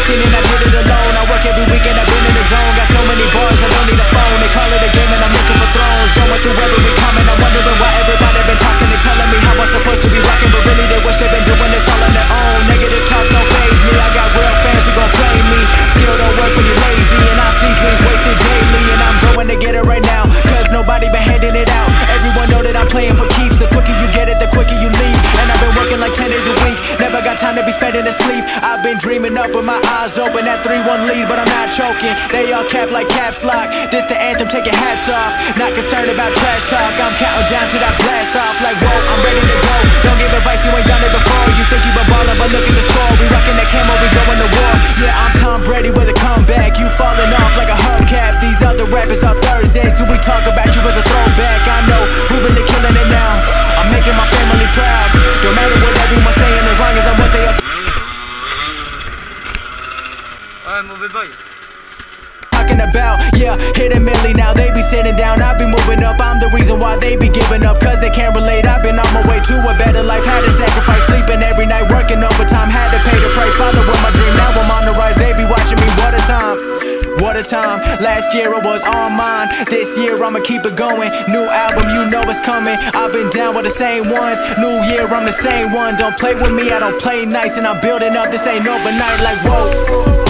scene and I did it alone. I work every weekend, I've been in the zone. Got so many bars, I don't need a phone. They call it a game and I'm looking for thrones. Going through every comment, I'm wondering why everybody been talking and telling me how I'm supposed to be rocking, but really they wish they been doing this all on their own. Negative talk don't faze me, I got real fans who gon' play me. Skill don't work when you're lazy, and I see dreams wasted daily. And I'm going to get it right now, cause nobody been handing it out. Everyone know that I'm playing for keeps. The quicker you get it, the quicker you leave. And I've been working like 10 days a week, never got time to be spending asleep. I've been dreaming up with my eyes open, that 3-1 lead, but I'm not choking. They all cap like caps lock, this the anthem, take your hats off. Not concerned about trash talk, I'm counting down to that blast off. Like whoa, I'm ready to go, don't give advice, you ain't done it before. You think you been ballin', but look at the score. We rockin' that camo, we going to war. Yeah, I'm Tom Brady with a comeback, you falling off like a hubcap. These other rappers on Thursdays, so we talk about you as a throwback. I know, we really killing it now, I'm making my family proud. Don't matter what everyone's saying, as long as I'm what they are talking about. Yeah, hit a milli now, they be sitting down, I be moving up. I'm the reason why they be giving up, cause they can't relate. I've been on my way to a better life, had to sacrifice sleeping every night, working overtime, had to pay the price, following my dream. Now I'm on the rise, they be watching me. What a time, what a time. Last year it was on mine, this year I'ma keep it going. New album, you know it's coming. I've been down with the same ones, new year I'm the same one. Don't play with me, I don't play nice, and I'm building up, this ain't overnight. Like whoa.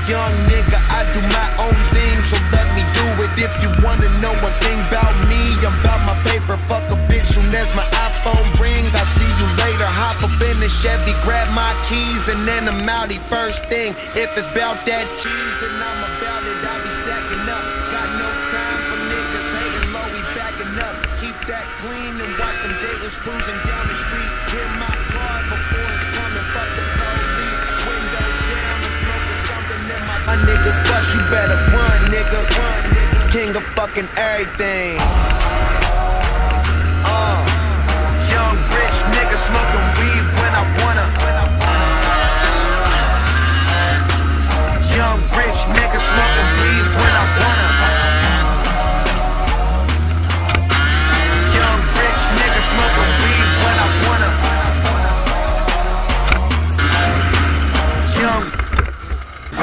Young nigga, I do my own thing, so let me do it. If you wanna know one thing about me, I'm about my paper. Fuck a bitch soon as my iPhone ring. I see you later. Hop up in the Chevy, grab my keys, and then I'm outie. First thing, if it's about that cheese, then I'm about it. I be stacking up. Got no time for niggas hating low, we backing up. Keep that clean and watch some Dayton's cruising down the street. Hear my car before it's coming. Fuck the police. Windows down, I'm smoking something in my niggas bust, you better run, nigga. King of fucking everything. Young rich nigga smoking weed when I wanna. Young rich nigga smoking weed when I wanna. Young rich nigga smoking weed when I wanna. Young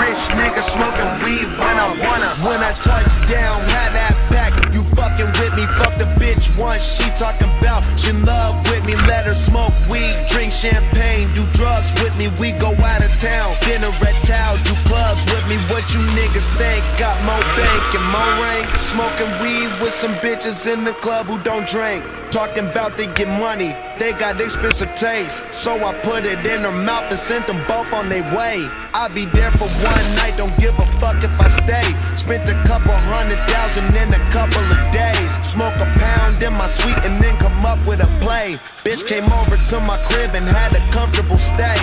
rich nigga smoking weed when I wanna. When I touch down, had that back. You fucking with me, fuck the bitch once. She talking about she in love with me. Let her smoke weed, drink champagne, do drugs with me. We go out of town, dinner at town, do clubs with me. What you niggas think? Got more bank and more rank. Smoking weed with some bitches in the club who don't drink. Talking about they get money, they got expensive taste. So I put it in her mouth and sent them both on their way. I'll be there for one night, don't give a fuck if I stay. Spent a couple $100,000 in a couple of days. Smoke a pound in my suite and then come up with a play. Bitch came over to my crib and had a comfortable stay.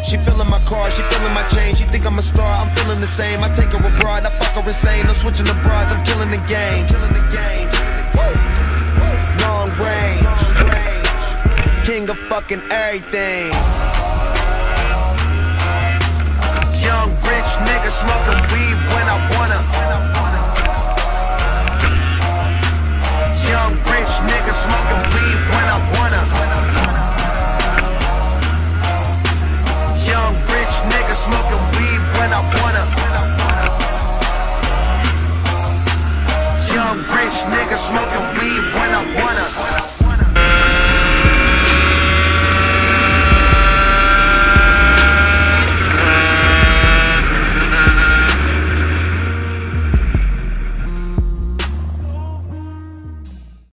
She feeling my car, she feeling my chain. She think I'm a star, I'm feeling the same. I take her abroad, I fuck her insane. I'm switching the broads, I'm killing the game. Long range, king of fucking everything. Young rich nigga smoking weed when I wanna. Young rich nigga smoking weed when I wanna. Young rich nigga smoking weed when I wanna. Young rich nigga smoking weed when